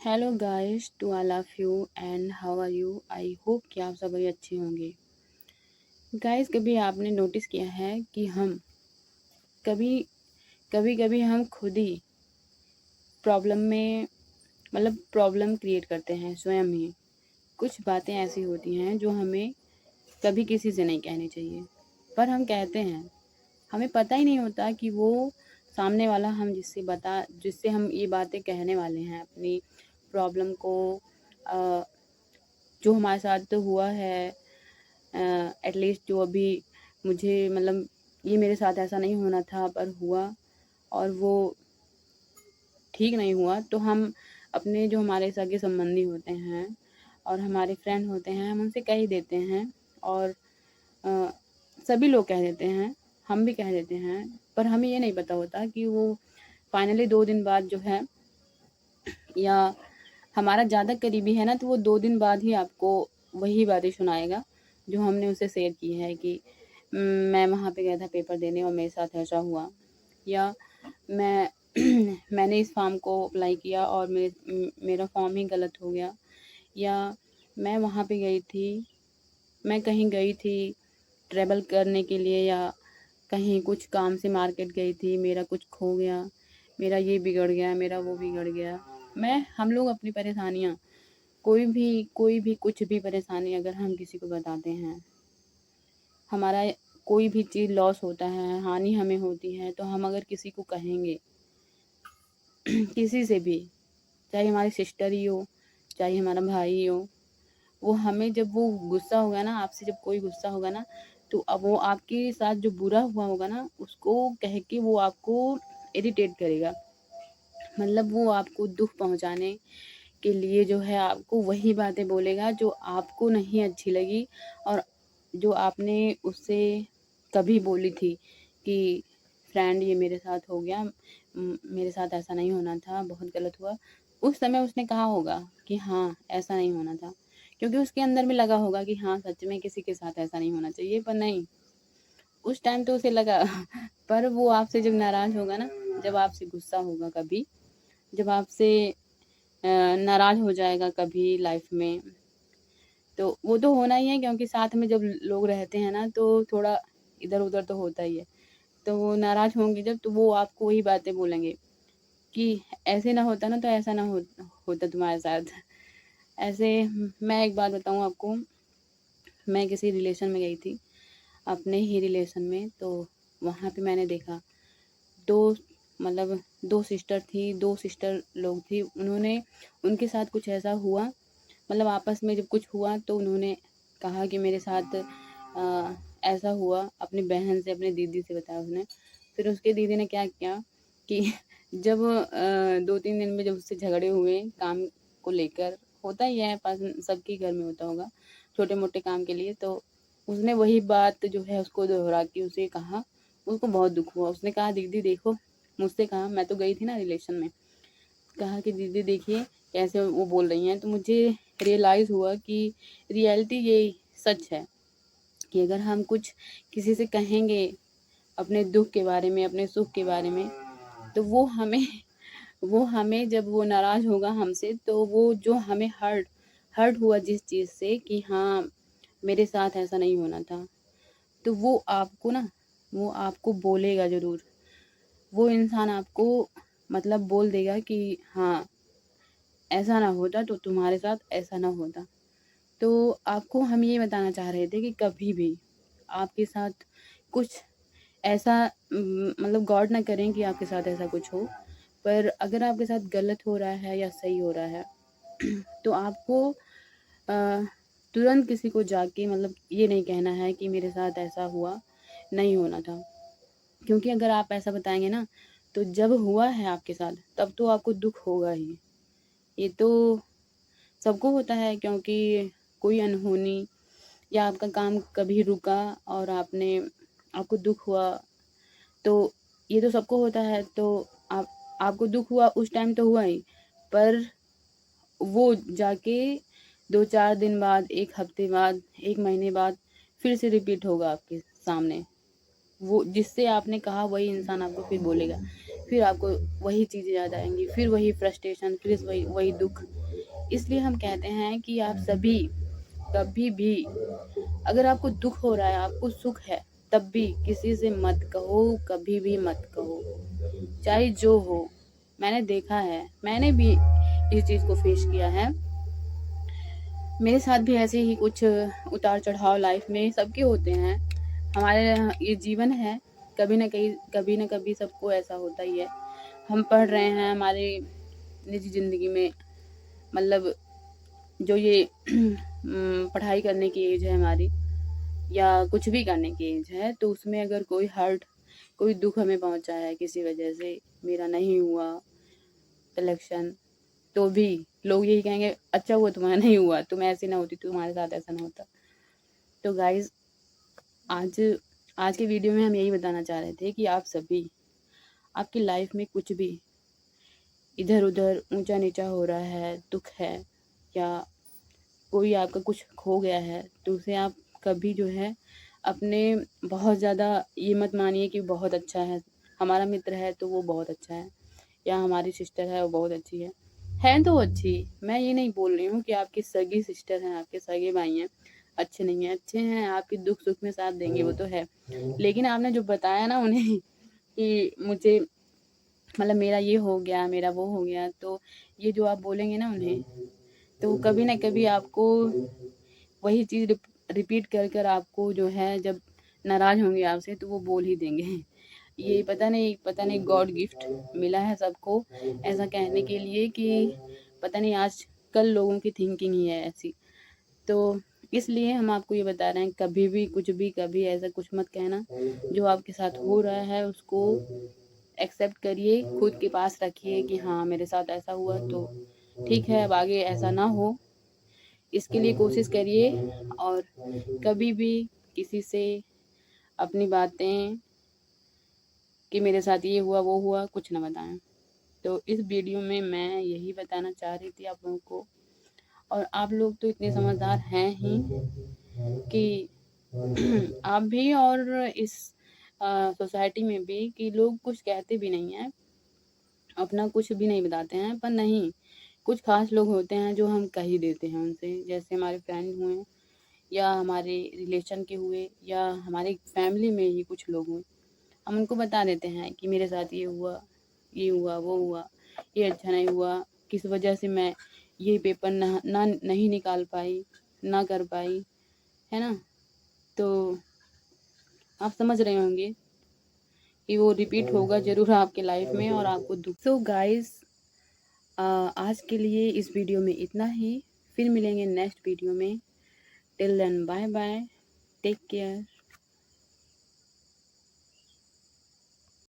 Hello guys to all of you and how are you. I hope कि आप सभी अच्छे होंगे। गाइस, कभी आपने नोटिस किया है कि हम कभी कभी कभी हम खुद ही प्रॉब्लम में प्रॉब्लम क्रिएट करते हैं स्वयं ही। कुछ बातें ऐसी होती हैं जो हमें कभी किसी से नहीं कहनी चाहिए, पर हम कहते हैं। हमें पता ही नहीं होता कि वो सामने वाला हम जिससे हम ये बातें कहने वाले हैं अपनी प्रॉब्लम को, अ, जो हमारे साथ तो हुआ है, एटलीस्ट जो अभी मुझे ये मेरे साथ ऐसा नहीं होना था पर हुआ और वो ठीक नहीं हुआ, तो हम अपने जो हमारे सगे संबंधी होते हैं और हमारे फ्रेंड होते हैं हम उनसे कह ही देते हैं। और अ, सभी लोग कह देते हैं, हम भी कह देते हैं, पर हमें ये नहीं पता होता कि वो फाइनली 2 दिन बाद जो है, या हमारा ज़्यादा करीबी है ना, तो वो 2 दिन बाद ही आपको वही बातें सुनाएगा जो हमने उसे शेयर की है कि मैं वहाँ पे गया था पेपर देने और मेरे साथ ऐसा हुआ, या मैं मैंने इस फॉर्म को अप्लाई किया और मेरा फॉर्म ही गलत हो गया, या मैं वहाँ पे गई थी, मैं कहीं गई थी ट्रैवल करने के लिए, या कहीं कुछ काम से मार्केट गई थी, मेरा कुछ खो गया, मेरा ये बिगड़ गया, मेरा वो बिगड़ गया। हम लोग अपनी परेशानियाँ, कोई भी कुछ भी परेशानी अगर हम किसी को बताते हैं, हमारा कोई भी चीज़ लॉस होता है, हानि हमें होती है, तो हम अगर किसी को कहेंगे किसी से भी, चाहे हमारी सिस्टर ही हो, चाहे हमारा भाई ही हो, वो हमें जब वो गुस्सा होगा ना, आपसे जब कोई गुस्सा होगा ना, तो अब वो आपके साथ जो बुरा हुआ होगा ना, उसको कह के वो आपको इरिटेट करेगा। वो आपको दुख पहुंचाने के लिए जो है आपको वही बातें बोलेगा जो आपको नहीं अच्छी लगी, और जो आपने उससे कभी बोली थी कि फ्रेंड ये मेरे साथ हो गया, मेरे साथ ऐसा नहीं होना था, बहुत गलत हुआ। उस समय उसने कहा होगा कि हाँ ऐसा नहीं होना था, क्योंकि उसके अंदर में लगा होगा कि हाँ सच में किसी के साथ ऐसा नहीं होना चाहिए, पर नहीं, उस टाइम तो उसे लगा पर वो आपसे जब नाराज़ होगा ना, जब आपसे गुस्सा होगा कभी, जब आपसे नाराज़ हो जाएगा कभी लाइफ में, तो वो तो होना ही है, क्योंकि साथ में जब लोग रहते हैं ना, तो थोड़ा इधर उधर तो होता ही है। तो वो नाराज़ होंगे जब, तो वो आपको वही बातें बोलेंगे कि ऐसे ना होता ना, तो ऐसा ना होता तुम्हारे साथ। ऐसे मैं एक बात बताऊँ आपको, मैं किसी रिलेशन में गई थी, अपने ही रिलेशन में, तो वहाँ पे मैंने देखा दो दो सिस्टर थी, दो सिस्टर लोग थी, उन्होंने उनके साथ कुछ ऐसा हुआ, आपस में जब कुछ हुआ तो उन्होंने कहा कि मेरे साथ ऐसा हुआ, अपनी बहन से, अपनी दीदी से बताया उसने। फिर उसके दीदी ने क्या किया कि जब 2-3 दिन में जब उससे झगड़े हुए काम को लेकर, होता ही है, पास सबके घर में होता होगा छोटे मोटे काम के लिए, तो उसने वही बात जो है उसको दोहरा के उसे कहा। उसको बहुत दुख हुआ, उसने कहा दीदी देखो, मुझसे कहा, मैं तो गई थी ना रिलेशन में, कहा कि दीदी देखिए कैसे वो बोल रही हैं, तो मुझे रियलाइज़ हुआ कि रियलिटी ये सच है कि अगर हम कुछ किसी से कहेंगे अपने दुख के बारे में, अपने सुख के बारे में, तो वो हमें जब वो नाराज़ होगा हमसे, तो वो जो हमें हर्ट हर्ट हुआ जिस चीज़ से कि हाँ मेरे साथ ऐसा नहीं होना था, तो वो आपको बोलेगा ज़रूर। वो इंसान आपको बोल देगा कि हाँ ऐसा ना होता तो तुम्हारे साथ ऐसा ना होता। तो आपको हम ये बताना चाह रहे थे कि कभी भी आपके साथ कुछ ऐसा गॉड ना करें कि आपके साथ ऐसा कुछ हो, पर अगर आपके साथ गलत हो रहा है या सही हो रहा है तो आपको अ, तुरंत किसी को जाके ये नहीं कहना है कि मेरे साथ ऐसा हुआ, नहीं होना था। क्योंकि अगर आप ऐसा बताएँगे ना, तो जब हुआ है आपके साथ तब तो आपको दुःख होगा ही। ये तो सबको होता है, क्योंकि कोई अनहोनी या आपका काम कभी रुका और आपको दुःख हुआ, तो ये तो सबको होता है। तो आपको दुःख हुआ उस टाइम तो हुआ ही, पर वो जाके 2-4 दिन बाद, 1 हफ्ते बाद, 1 महीने बाद फिर से रिपीट होगा आपके सामने। वो जिससे आपने कहा वही इंसान आपको फिर बोलेगा फिर आपको वही चीज़ें याद आएँगी, फिर वही फ्रस्ट्रेशन, फिर वही वही दुःख। इसलिए हम कहते हैं कि आप सभी कभी भी, अगर आपको दुःख हो रहा है, आपको सुख है, तब भी किसी से मत कहो, कभी भी मत कहो, चाहे जो हो। मैंने देखा है, मैंने भी इस चीज़ को फेस किया है। मेरे साथ भी ऐसे ही कुछ उतार-चढ़ाव लाइफ में सबके होते हैं। हमारे ये जीवन है, कभी न कभी सबको ऐसा होता ही है। हम पढ़ रहे हैं, हमारे निजी ज़िंदगी में, मतलब जो ये पढ़ाई करने की एज है हमारी, या कुछ भी करने की एज है, तो उसमें अगर कोई दुःख हमें पहुँचा है किसी वजह से, मेरा नहीं हुआ सिलेक्शन, तो भी लोग यही कहेंगे, अच्छा हुआ तुम्हारा नहीं हुआ, तुम ऐसी ना होती, तुम्हारे साथ ऐसा ना होता। तो गाइज़, आज आज के वीडियो में हम यही बताना चाह रहे थे कि आप सभी, आपकी लाइफ में कुछ भी इधर-उधर, ऊँचा-नीचा हो रहा है, दुःख है, या कोई आपका कुछ खो गया है, तो उसे आप कभी जो है अपने, बहुत ज़्यादा ये मत मानिए कि बहुत अच्छा है, हमारा मित्र है तो वो बहुत अच्छा है, या हमारी सिस्टर है वो बहुत अच्छी है तो अच्छी। मैं ये नहीं बोल रही हूँ कि आपकी सगी सिस्टर हैं, आपके सगे भाई हैं, अच्छे नहीं हैं, अच्छे हैं, आपके दुख-सुख में साथ देंगे, वो तो है। लेकिन आपने जो बताया ना उन्हें कि मुझे, मतलब मेरा ये हो गया, मेरा वो हो गया, तो ये जो आप बोलेंगे ना उन्हें, तो कभी न कभी आपको वही चीज़ रिपीट कर आपको जो है, जब नाराज़ होंगे आपसे तो वो बोल ही देंगे। ये पता नहीं गॉड गिफ्ट मिला है सबको ऐसा कहने के लिए, कि पता नहीं आजकल लोगों की थिंकिंग ही है ऐसी। तो इसलिए हम आपको ये बता रहे हैं, कभी भी कुछ भी कभी ऐसा कुछ मत कहना। जो आपके साथ हो रहा है उसको एक्सेप्ट करिए, खुद के पास रखिए कि हाँ, मेरे साथ ऐसा हुआ तो ठीक है, अब आगे ऐसा ना हो, इसके लिए कोशिश करिए। और कभी भी किसी से अपनी बातें, कि मेरे साथ ये हुआ, वो हुआ, कुछ ना बताएँ। तो इस वीडियो में मैं यही बताना चाह रही थी आप लोगों को, और आप लोग तो इतने समझदार हैं ही कि आप भी, और इस सोसाइटी में भी, कि लोग कुछ कहते भी नहीं हैं, अपना कुछ भी नहीं बताते हैं, पर नहीं, कुछ ख़ास लोग होते हैं जो हम कह ही देते हैं उनसे, जैसे हमारे फ्रेंड हुए, या हमारे रिलेशन के हुए, या हमारे फैमिली में ही कुछ लोग हुए। हम उनको बता देते हैं कि मेरे साथ ये हुआ, वो हुआ, ये अच्छा नहीं हुआ, किस वजह से मैं ये पेपर नहीं निकाल पाई, ना कर पाई, है ना? तो आप समझ रहे होंगे कि वो रिपीट होगा ज़रूर आपके लाइफ में, और आपको दुःख। सो गाइस, आज के लिए इस वीडियो में इतना ही। फिर मिलेंगे नेक्स्ट वीडियो में। Till then bye bye, take care.